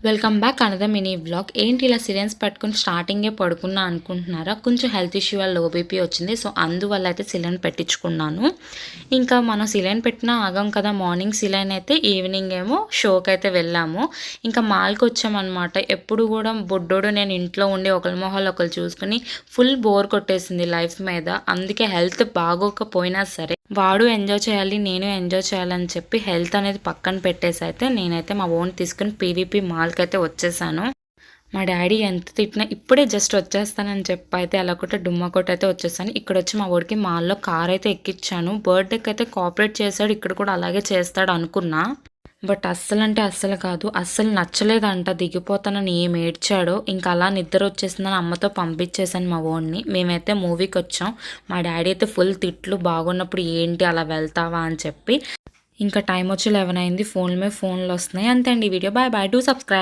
Welcome back another mini vlog. ఏంటి ఇలా cylinders పెట్టుకుని స్టార్టింగే పడుకున్నా అనుకుంటున్నారా? కొంచెం హెల్త్ ఇష్యూ వల్ల లో బీపీ వచ్చింది. సో అందువల్ల అయితే సిలిండర్ పెట్టించుకున్నాను. ఇంకా మనం సిలిండర్ పెట్టినా ఆగం కదా. మార్నింగ్ సిలిండర్ అయితే ఈవినింగ్ ఏమో షోకి అయితే వెళ్ళాము. ఇంకా మాల్కి వచ్చామన్నమాట. ఎప్పుడు కూడా బొడ్డోడు నేను ఇంట్లో ఉండి ఒకరి మొహాలు ఒకరు చూసుకుని ఫుల్ బోర్ కొట్టేసింది లైఫ్ మీద. అందుకే హెల్త్ బాగోకపోయినా సరే వాడు ఎంజాయ్ చేయాలి, నేను ఎంజాయ్ చేయాలని చెప్పి హెల్త్ అనేది పక్కన పెట్టేసి అయితే నేనైతే మా ఓన్ తీసుకుని పీవీపీ మాల్కి అయితే వచ్చేసాను. మా డాడీ ఎంత తిట్టినా ఇప్పుడే జస్ట్ వచ్చేస్తానని చెప్పి అయితే అలా కూడా డుమ్మ కొట్టి అయితే వచ్చేసాను. ఇక్కడ వచ్చి మా ఊరికి మాల్లో కార్ అయితే ఎక్కించాను. బర్త్డేకి అయితే కోఆపరేట్ చేశాడు, ఇక్కడ కూడా అలాగే చేస్తాడు అనుకున్నా. బట్ అస్సలు అంటే అస్సలు కాదు, అస్సలు నచ్చలేదంట. దిగిపోతానని ఏం ఏడ్చాడో. ఇంకా అలా నిద్ర వచ్చేసిందని అమ్మతో పంపించేసాను మా ఓన్ని. మేమైతే మూవీకి వచ్చాం. మా డాడీ అయితే ఫుల్ తిట్లు, బాగున్నప్పుడు ఏంటి అలా వెళ్తావా అని చెప్పి. ఇంకా టైం వచ్చి 11 అయింది. ఫోన్ల మీద ఫోన్లు వస్తున్నాయి. అంతే అండి ఈ video. Bye bye. Do subscribe.